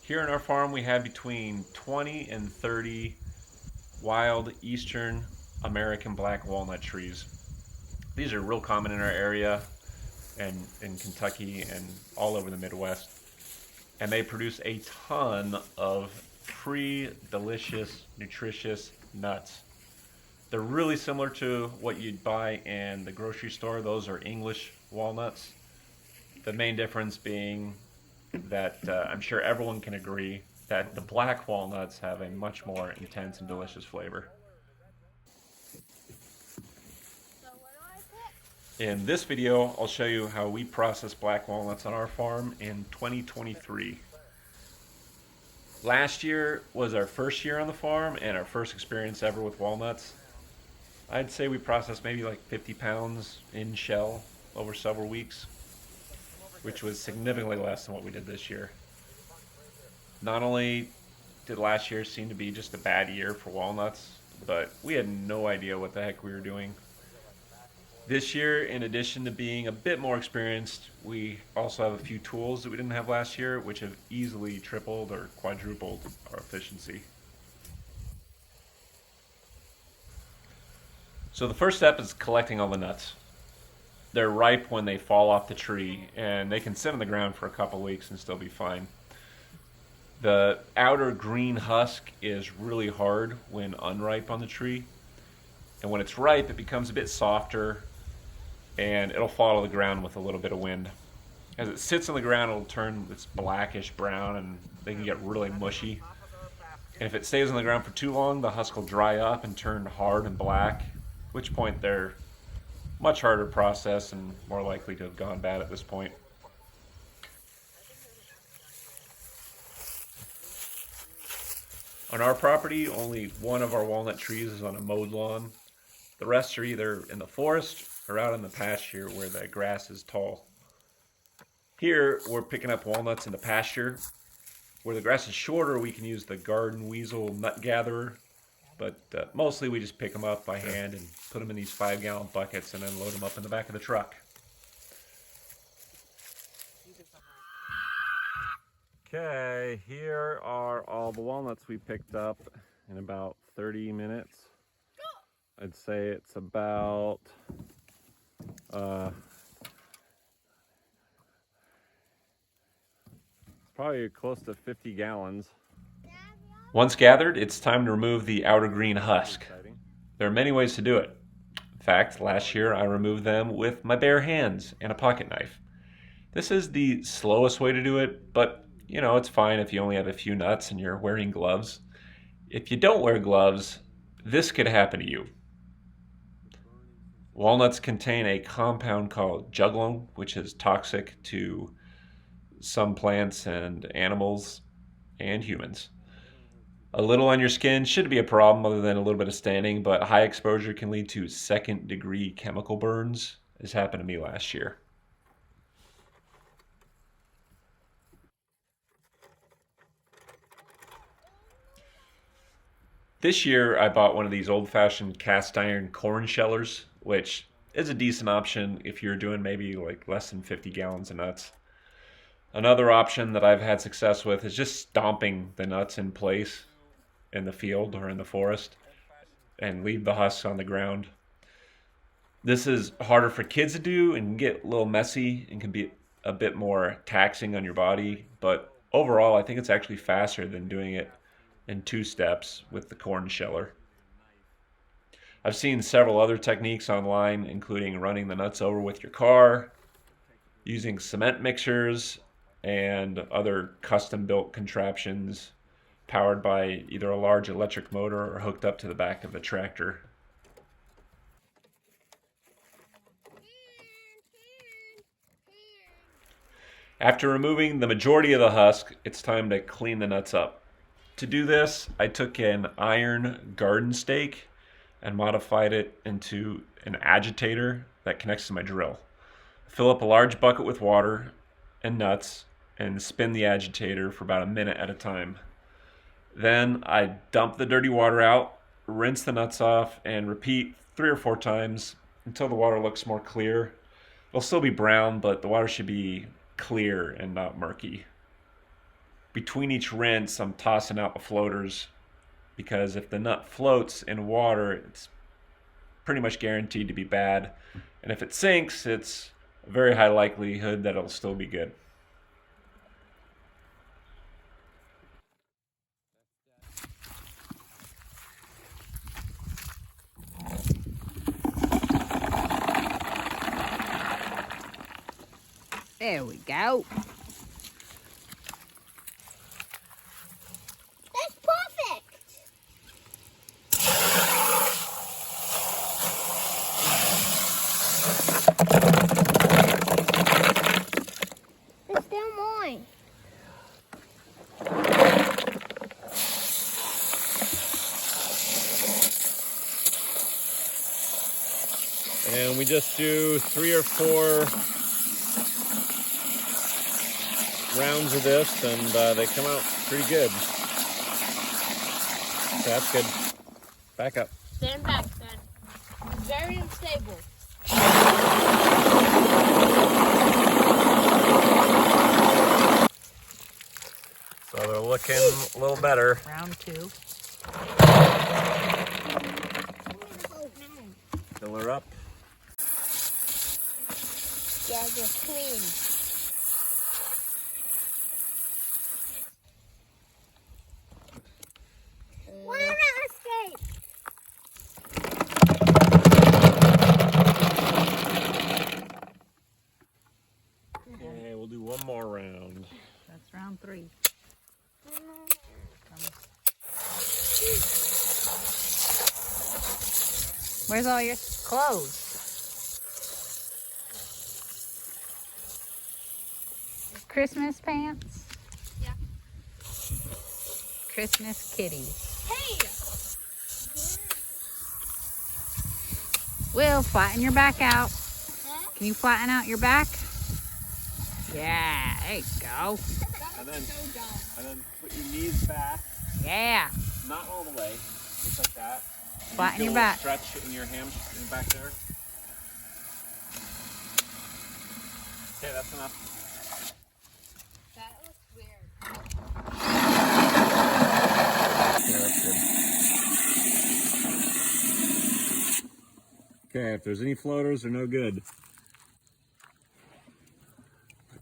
Here in our farm, we have between 20 and 30 wild Eastern American black walnut trees. These are real common in our area and in Kentucky and all over the Midwest. And they produce a ton of free, delicious, nutritious nuts. They're really similar to what you'd buy in the grocery store. Those are English walnuts. The main difference being that I'm sure everyone can agree that the black walnuts have a much more intense and delicious flavor. In this video, I'll show you how we process black walnuts on our farm in 2023. Last year was our first year on the farm and our first experience ever with walnuts. I'd say we processed maybe like 50 pounds in shell over several weeks, which was significantly less than what we did this year. Not only did last year seem to be just a bad year for walnuts, but we had no idea what the heck we were doing. This year, in addition to being a bit more experienced, we also have a few tools that we didn't have last year, which have easily tripled or quadrupled our efficiency. So the first step is collecting all the nuts. They're ripe when they fall off the tree, and they can sit on the ground for a couple weeks and still be fine. The outer green husk is really hard when unripe on the tree, and when it's ripe, it becomes a bit softer, and it'll fall to the ground with a little bit of wind. As it sits on the ground, it'll turn this blackish brown, and they can get really mushy. And if it stays on the ground for too long, the husk will dry up and turn hard and black, at which point they're much harder to process and more likely to have gone bad at this point. On our property, only one of our walnut trees is on a mowed lawn. The rest are either in the forest or out in the pasture where the grass is tall. Here, we're picking up walnuts in the pasture. Where the grass is shorter, we can use the garden weasel nut gatherer, but mostly we just pick them up by hand and put them in these 5-gallon buckets and then load them up in the back of the truck. Okay, here are all the walnuts we picked up in about 30 minutes. I'd say it's about probably close to 50 gallons. Once gathered, it's time to remove the outer green husk. There are many ways to do it. In fact, last year I removed them with my bare hands and a pocket knife. This is the slowest way to do it, but you know, it's fine if you only have a few nuts and you're wearing gloves. If you don't wear gloves, this could happen to you. Walnuts contain a compound called juglone, which is toxic to some plants and animals and humans. A little on your skin shouldn't be a problem other than a little bit of standing, but high exposure can lead to second-degree chemical burns, as happened to me last year. This year I bought one of these old-fashioned cast iron corn shellers, which is a decent option if you're doing maybe like less than 50 gallons of nuts. Another option that I've had success with is just stomping the nuts in place in the field or in the forest and leave the husks on the ground. This is harder for kids to do and can get a little messy and can be a bit more taxing on your body, but overall I think it's actually faster than doing it in 2 steps with the corn sheller. I've seen several other techniques online, including running the nuts over with your car, using cement mixers, and other custom-built contraptions powered by either a large electric motor or hooked up to the back of a tractor. After removing the majority of the husk, it's time to clean the nuts up. To do this, I took an iron garden stake and modified it into an agitator that connects to my drill. Fill up a large bucket with water and nuts and spin the agitator for about a minute at a time. Then I dump the dirty water out, rinse the nuts off, and repeat 3 or 4 times until the water looks more clear. It'll still be brown, but the water should be clear and not murky. between each rinse, I'm tossing out the floaters, because if the nut floats in water, it's pretty much guaranteed to be bad. And if it sinks, it's a very high likelihood that it'll still be good. There we go. That's perfect. It's still mine. And we just do 3 or 4 rounds of this, and they come out pretty good. So that's good. Back up. Stand back, then. It's very unstable. So they're looking a little better. Round 2. Fill her up. Yeah, they're clean. Why not escape? Okay, we'll do one more round. That's round 3. Where's all your clothes? Christmas pants? Yeah. Christmas kitties. Hey! Will, flatten your back out. Huh? Can you flatten out your back? Yeah, there you go. And then put your knees back, Yeah. not all the way, just like that. Flatten your Feel a back. stretch in your back there. Okay, that's enough. That looks weird. Yeah, that's good. Okay, if there's any floaters, they're no good.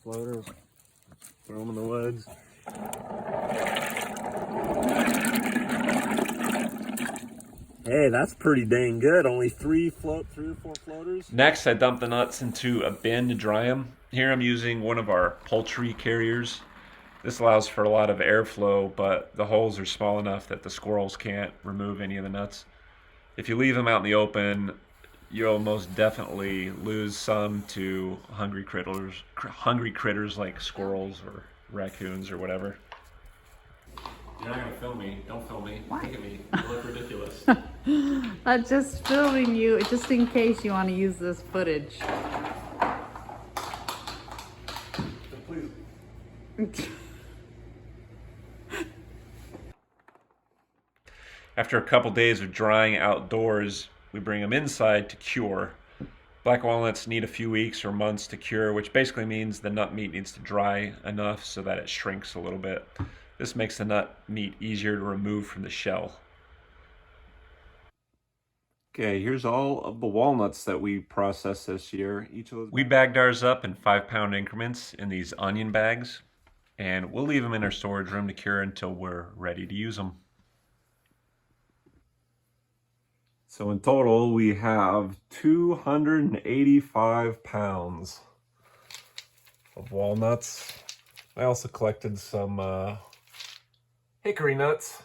Floaters, throw them in the woods. Hey, that's pretty dang good. Only 3 or 4 floaters. Next, I dump the nuts into a bin to dry them. Here I'm using one of our poultry carriers. This allows for a lot of airflow, but the holes are small enough that the squirrels can't remove any of the nuts. If you leave them out in the open, you'll most definitely lose some to hungry critters like squirrels or raccoons or whatever. You're not gonna film me. Don't film me. Why? Look at me. You look ridiculous. I'm just filming you just in case you want to use this footage. Please. After a couple days of drying outdoors, we bring them inside to cure. Black walnuts need a few weeks or months to cure, which basically means the nut meat needs to dry enough so that it shrinks a little bit. This makes the nut meat easier to remove from the shell. Okay, here's all of the walnuts that we processed this year. We bagged ours up in 5-pound increments in these onion bags, and we'll leave them in our storage room to cure until we're ready to use them. So in total, we have 285 pounds of walnuts. I also collected some hickory nuts.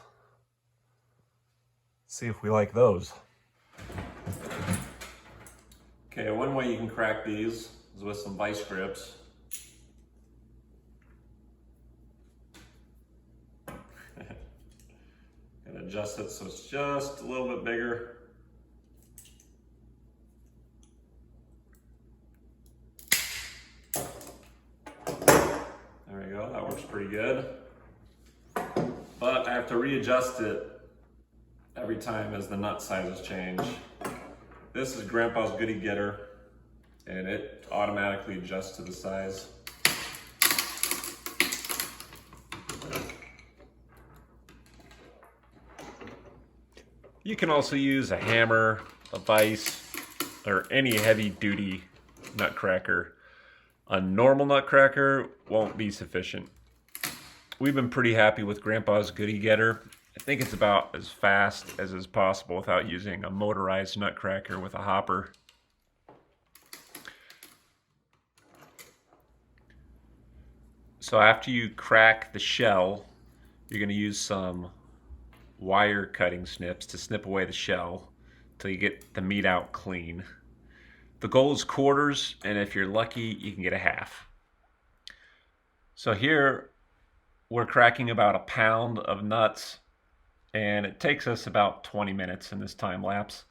See if we like those. Okay, one way you can crack these is with some vice grips. And adjust it so it's just a little bit bigger. There we go, that works pretty good. But I have to readjust it every time as the nut sizes change. This is Grandpa's Goody Getter, and it automatically adjusts to the size. You can also use a hammer, a vise, or any heavy-duty nutcracker. A normal nutcracker won't be sufficient. We've been pretty happy with Grandpa's Goody Getter. I think it's about as fast as is possible without using a motorized nutcracker with a hopper. So after you crack the shell, you're going to use some wire cutting snips to snip away the shell until you get the meat out clean. The goal is quarters, and if you're lucky, you can get a half. So here we're cracking about a pound of nuts, and it takes us about 20 minutes in this time lapse.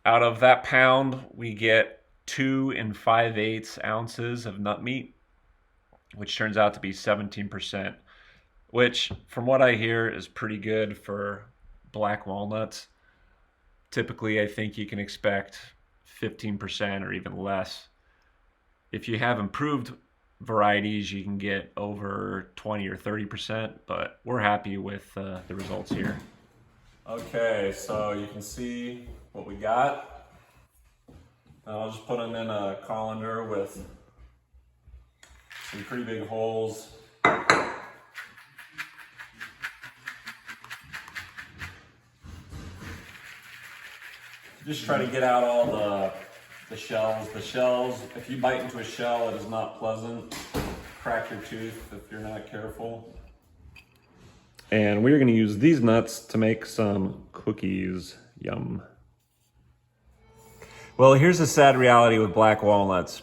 Out of that pound, we get 2 5/8 ounces of nut meat, which turns out to be 17%, which from what I hear is pretty good for black walnuts. Typically, I think you can expect 15% or even less. If you have improved varieties, you can get over 20 or 30%, but we're happy with the results here. Okay, so you can see what we got. I'll just put them in a colander with some pretty big holes. Just try to get out all the shells. The shells, if you bite into a shell, it is not pleasant. Crack your tooth if you're not careful. And we're gonna use these nuts to make some cookies. Yum. Well, here's the sad reality with black walnuts.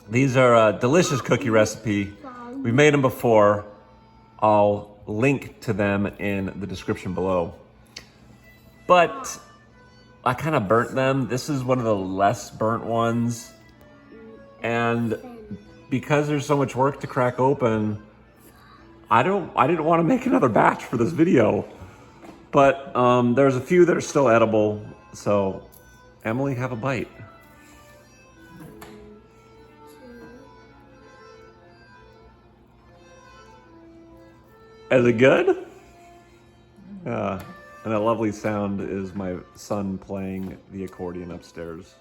These are a delicious cookie recipe. We've made them before. I'll link to them in the description below. But I kind of burnt them. This is one of the less burnt ones. And because there's so much work to crack open, I didn't want to make another batch for this video. But there's a few that are still edible. So Emily, have a bite. Is it good? And that lovely sound is my son playing the accordion upstairs.